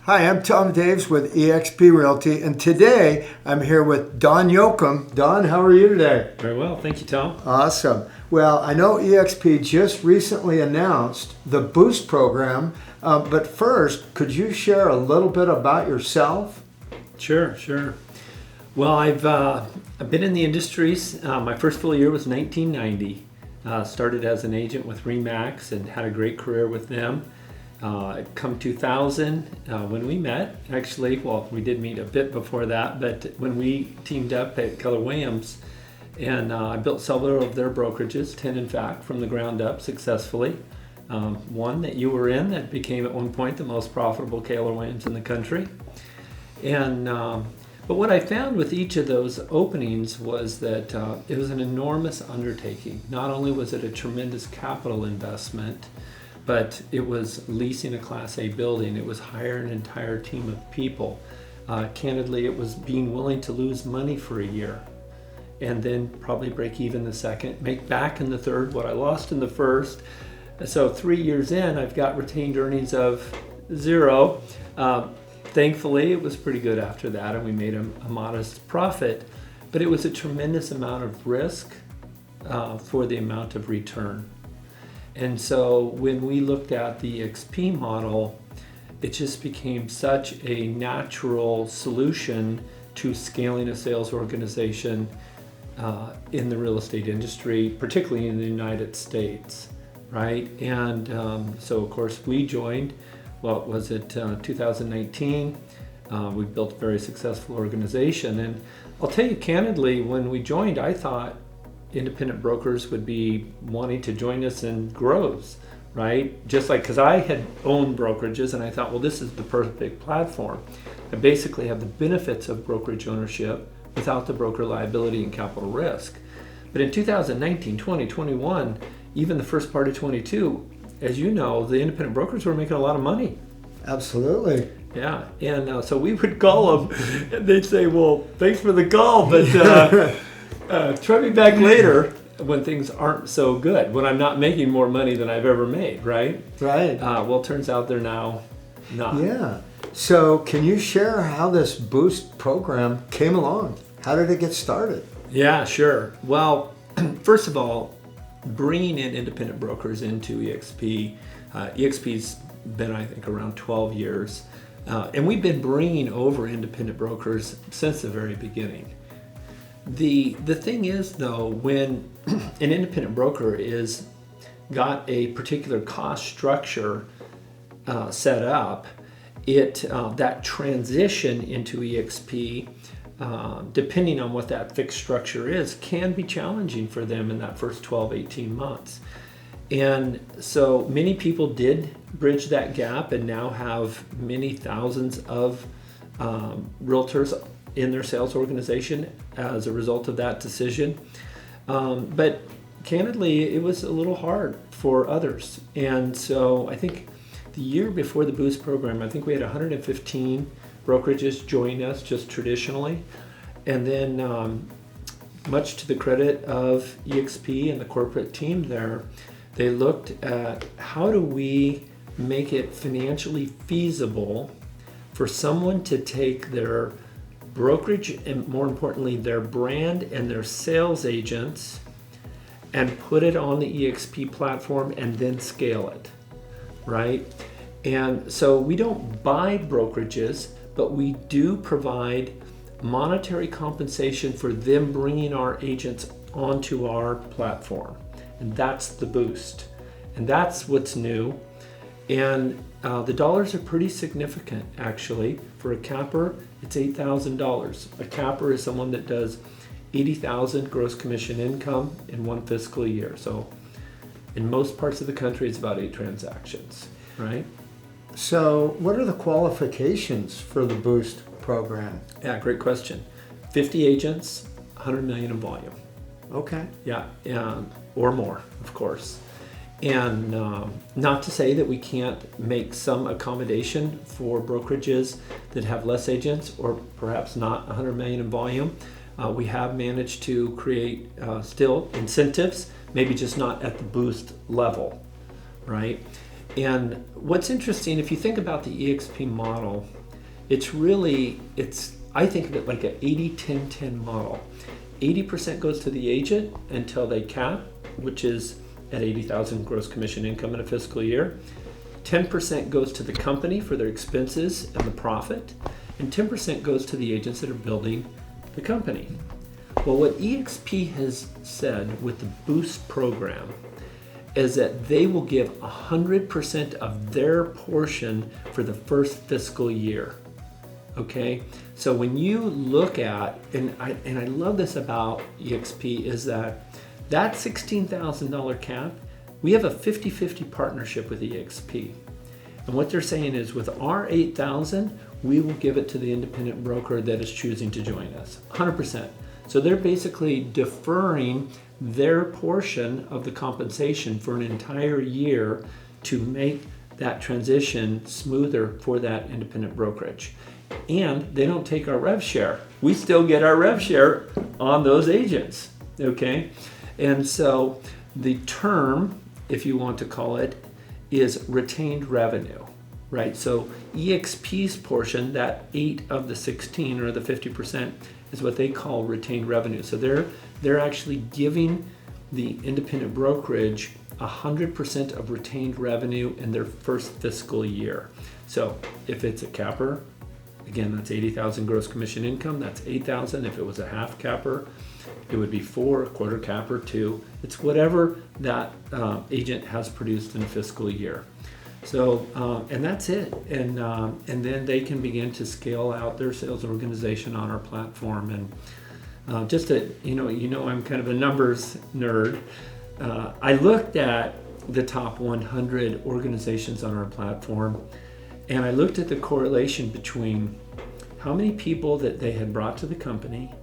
Hi, I'm Tom Daves with eXp Realty, and today I'm here with Don Yoakum. Don, how are you today? Very well, thank you, Tom. Awesome. Well, I know eXp just recently announced the Boost program, but first, could you share a little bit about yourself? Sure. Well, I've been in the industry. My first full year was 1990. Started as an agent with RE/MAX and had a great career with them. Come 2000, when we met, actually, well, we did meet a bit before that, but when we teamed up at Keller Williams, and I built several of their brokerages, 10 in fact, from the ground up successfully. One that you were in that became at one point the most profitable Keller Williams in the country. And but what I found with each of those openings was that it was an enormous undertaking. Not only was it a tremendous capital investment, but it was leasing a Class A building. It was hiring an entire team of people. Candidly, it was being willing to lose money for a year and then probably break even the second, make back in the third what I lost in the first. So 3 years in, I've got retained earnings of zero. Thankfully, it was pretty good after that, and we made a modest profit, but it was a tremendous amount of risk for the amount of return. And so when we looked at the eXp model, it just became such a natural solution to scaling a sales organization in the real estate industry, particularly in the United States, right? And so of course we joined, 2019. We built a very successful organization. And I'll tell you candidly, when we joined, I thought independent brokers would be wanting to join us in grows, right? Just like, because I had owned brokerages and I thought, well, this is the perfect platform. I basically have the benefits of brokerage ownership without the broker liability and capital risk. But in 2019, 20, 21, even the first part of 22, as you know, the independent brokers were making a lot of money. Absolutely. Yeah, and so we would call them and they'd say, well, thanks for the call, but try me back later when things aren't so good, when I'm not making more money than I've ever made, right? Right. Well, it turns out they're now not. Yeah. So can you share how this Boost program came along? How did it get started? Yeah, sure. Well, first of all, bringing in independent brokers into eXp, eXp's been, I think, around 12 years. And we've been bringing over independent brokers since the very beginning. The thing is, though, when an independent broker is got a particular cost structure set up, that transition into eXp, depending on what that fixed structure is, can be challenging for them in that first 12, 18 months. And so many people did bridge that gap and now have many thousands of realtors in their sales organization as a result of that decision. But candidly, it was a little hard for others. And so I think the year before the Boost program, I think we had 115 brokerages join us just traditionally. And then much to the credit of eXp and the corporate team there, they looked at how do we make it financially feasible for someone to take their brokerage and, more importantly, their brand and their sales agents and put it on the eXp platform and then scale it, right? And so we don't buy brokerages, but we do provide monetary compensation for them bringing our agents onto our platform. And that's the Boost. And that's what's new. And the dollars are pretty significant, actually. For a capper, it's $8,000. A capper is someone that does $80,000 gross commission income in one fiscal year. So in most parts of the country, it's about 8 transactions, right? So what are the qualifications for the Boost program? Yeah, great question. 50 agents, 100 million in volume. Okay. Yeah, or more, of course. And not to say that we can't make some accommodation for brokerages that have less agents or perhaps not 100 million in volume. We have managed to create still incentives, maybe just not at the Boost level, right? And what's interesting, if you think about the EXP model, I think of it like an 80-10-10 model. 80% goes to the agent until they cap, which is at 80,000 gross commission income in a fiscal year. 10% goes to the company for their expenses and the profit, and 10% goes to the agents that are building the company. Well, what EXP has said with the Boost program is that they will give 100% of their portion for the first fiscal year. Okay, so when you look at, and I love this about EXP, is that $16,000 cap, we have a 50-50 partnership with EXP. And what they're saying is, with our 8,000, we will give it to the independent broker that is choosing to join us, 100%. So they're basically deferring their portion of the compensation for an entire year to make that transition smoother for that independent brokerage. And they don't take our rev share. We still get our rev share on those agents, okay? And so the term, if you want to call it, is retained revenue, right? So EXP's portion, that 8 of the 16 or the 50%, is what they call retained revenue. So they're actually giving the independent brokerage 100% of retained revenue in their first fiscal year. So if it's a capper, again, that's 80,000 gross commission income, that's 8,000. If it was a half capper, it would be 4, a quarter capper, 2. It's whatever that agent has produced in a fiscal year. So, and that's it. And then they can begin to scale out their sales organization on our platform. And just to, I'm kind of a numbers nerd. I looked at the top 100 organizations on our platform, and I looked at the correlation between how many people that they had brought to the company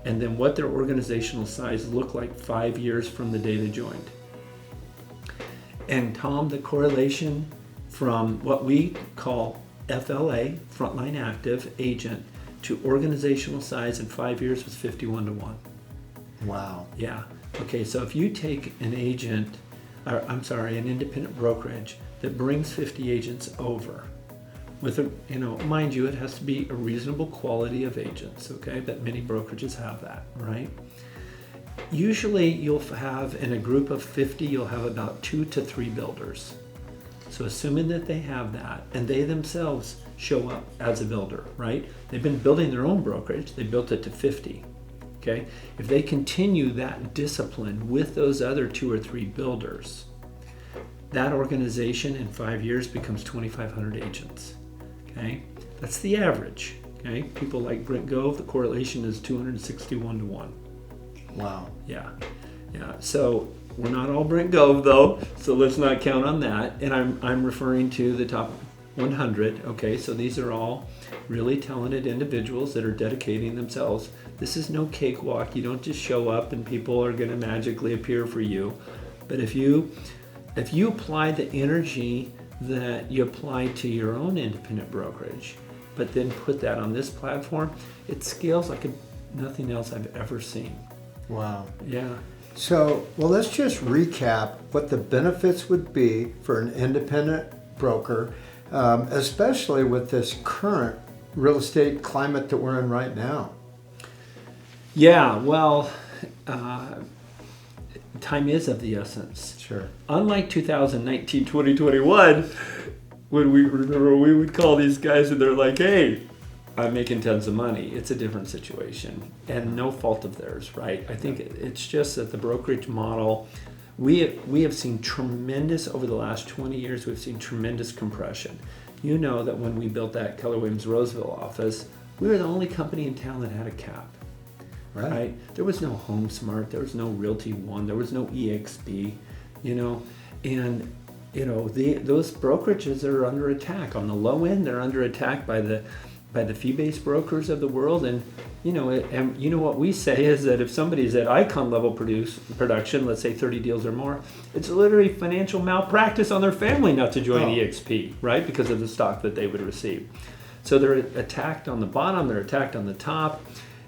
and then what their organizational size looked like 5 years from the day they joined. And Tom, the correlation from what we call FLA, frontline active agent, to organizational size in 5 years was 51-1. Wow. Yeah. Okay, so if you take an independent brokerage that brings 50 agents over, with mind you, it has to be a reasonable quality of agents, okay? But many brokerages have that, right? Usually you'll have, in a group of 50, you'll have about 2 to 3 builders. So assuming that they have that, and they themselves show up as a builder, right? They've been building their own brokerage, they built it to 50, okay? If they continue that discipline with those other 2 or 3 builders, that organization in 5 years becomes 2,500 agents. Okay, that's the average. Okay, people like Brent Gove, the correlation is 261-1. Wow. Yeah. So we're not all Brent Gove though, so let's not count on that. And I'm referring to the top 100. Okay, so these are all really talented individuals that are dedicating themselves. This is no cakewalk. You don't just show up and people are going to magically appear for you. But if you apply the energy that you apply to your own independent brokerage, but then put that on this platform, it scales like nothing else I've ever seen. Wow. Yeah. So, well, let's just recap what the benefits would be for an independent broker, especially with this current real estate climate that we're in right now. Yeah, well, time is of the essence. Sure. Unlike 2019, 2021, when we would call these guys and they're like, hey, I'm making tons of money. It's a different situation and no fault of theirs, right? I think it's just that the brokerage model, we have seen tremendous, over the last 20 years, we've seen tremendous compression. You know that when we built that Keller Williams Roseville office, we were the only company in town that had a cap. Right? There was no HomeSmart, there was no Realty One, there was no EXP, and those brokerages are under attack. On the low end, they're under attack by the fee-based brokers of the world, and what we say is that if somebody's at icon level production, let's say 30 deals or more, it's literally financial malpractice on their family not to join EXP, right? Because of the stock that they would receive. So they're attacked on the bottom, they're attacked on the top.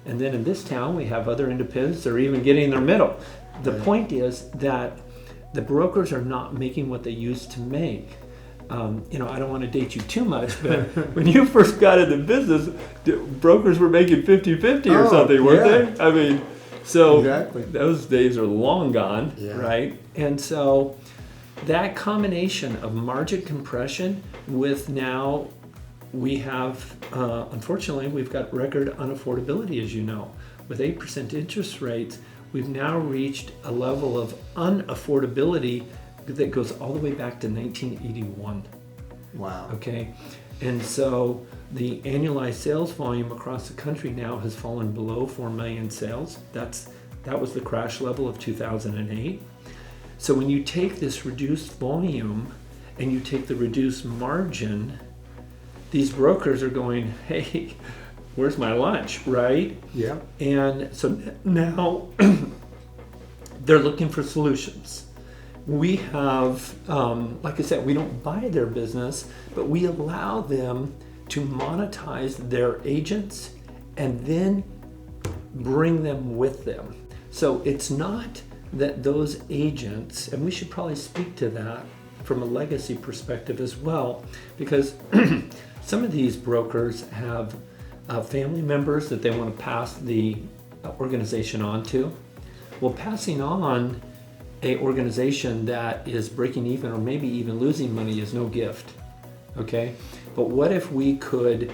And then in this town, we have other independents that are even getting in their middle. The point is that the brokers are not making what they used to make. I don't want to date you too much, but when you first got into business, brokers were making 50-50 or something, weren't they? I mean, so exactly. Those days are long gone, Yeah. right? And so that combination of margin compression with now we have, unfortunately, we've got record unaffordability, as you know. With 8% interest rates, we've now reached a level of unaffordability that goes all the way back to 1981. Wow. Okay, and so the annualized sales volume across the country now has fallen below 4 million sales. That was the crash level of 2008. So when you take this reduced volume and you take the reduced margin, these brokers are going, hey, where's my lunch, right? Yeah. And so now they're looking for solutions. We have, like I said, we don't buy their business, but we allow them to monetize their agents and then bring them with them. So it's not that those agents, and we should probably speak to that from a legacy perspective as well, because some of these brokers have family members that they want to pass the organization on to. Well, passing on a organization that is breaking even or maybe even losing money is no gift, okay? But what if we could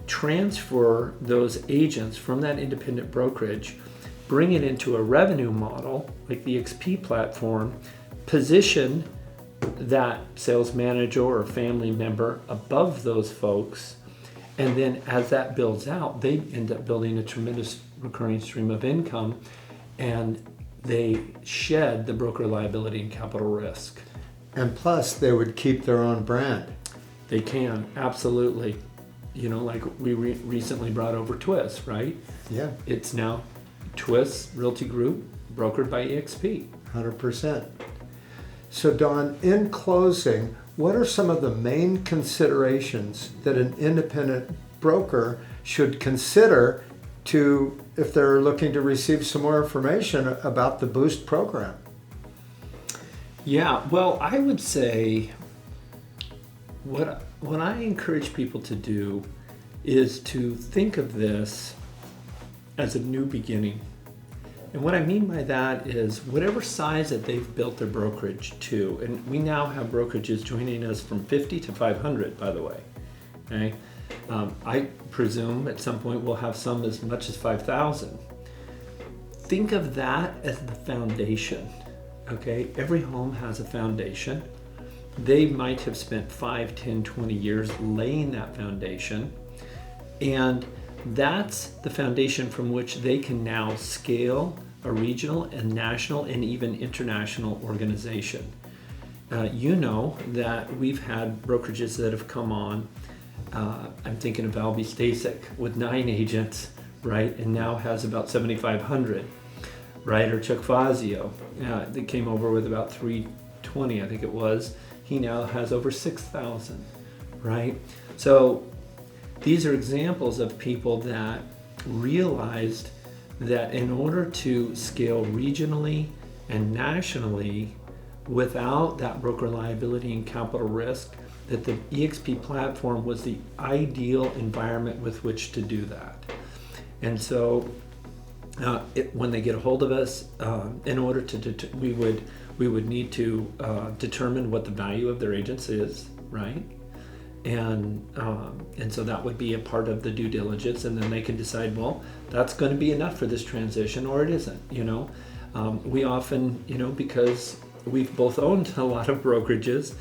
transfer those agents from that independent brokerage, bring it into a revenue model like the XP platform, position that sales manager or family member above those folks, and then as that builds out, they end up building a tremendous recurring stream of income, and they shed the broker liability and capital risk. And plus, they would keep their own brand. They can, absolutely. Like we recently brought over Twist, right? Yeah. It's now Twist Realty Group, brokered by EXP. 100%. So Don, in closing, what are some of the main considerations that an independent broker should consider if they're looking to receive some more information about the Boost program? Yeah, well, I would say what I encourage people to do is to think of this as a new beginning. And what I mean by that is whatever size that they've built their brokerage to, and we now have brokerages joining us from 50 to 500, by the way. Okay, I presume at some point we'll have some as much as 5,000. Think of that as the foundation. Okay, every home has a foundation. They might have spent 5, 10, 20 years laying that foundation, and that's the foundation from which they can now scale a regional and national and even international organization. You know that we've had brokerages that have come on. I'm thinking of Albie Stasek with 9 agents, right, and now has about 7,500, right? Or Chuck Fazio, that came over with about 320, I think it was. He now has over 6,000, right? So these are examples of people that realized that in order to scale regionally and nationally without that broker liability and capital risk, that the EXP platform was the ideal environment with which to do that. And so when they get a hold of us, in order to we would need to determine what the value of their agents is, right? And so that would be a part of the due diligence, and then they can decide, well, that's going to be enough for this transition, or it isn't. We often, because we've both owned a lot of brokerages,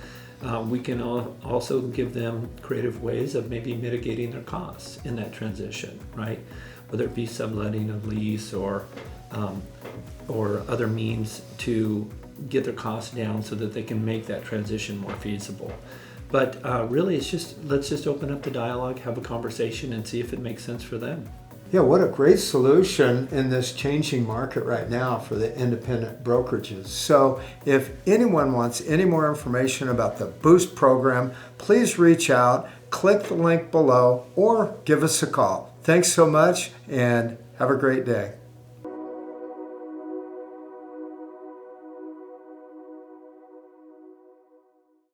we can also give them creative ways of maybe mitigating their costs in that transition, right? Whether it be subletting of lease or other means to get their costs down so that they can make that transition more feasible. But really, let's just open up the dialogue, have a conversation, and see if it makes sense for them. Yeah, what a great solution in this changing market right now for the independent brokerages. So if anyone wants any more information about the Boost program, please reach out, click the link below, or give us a call. Thanks so much, and have a great day.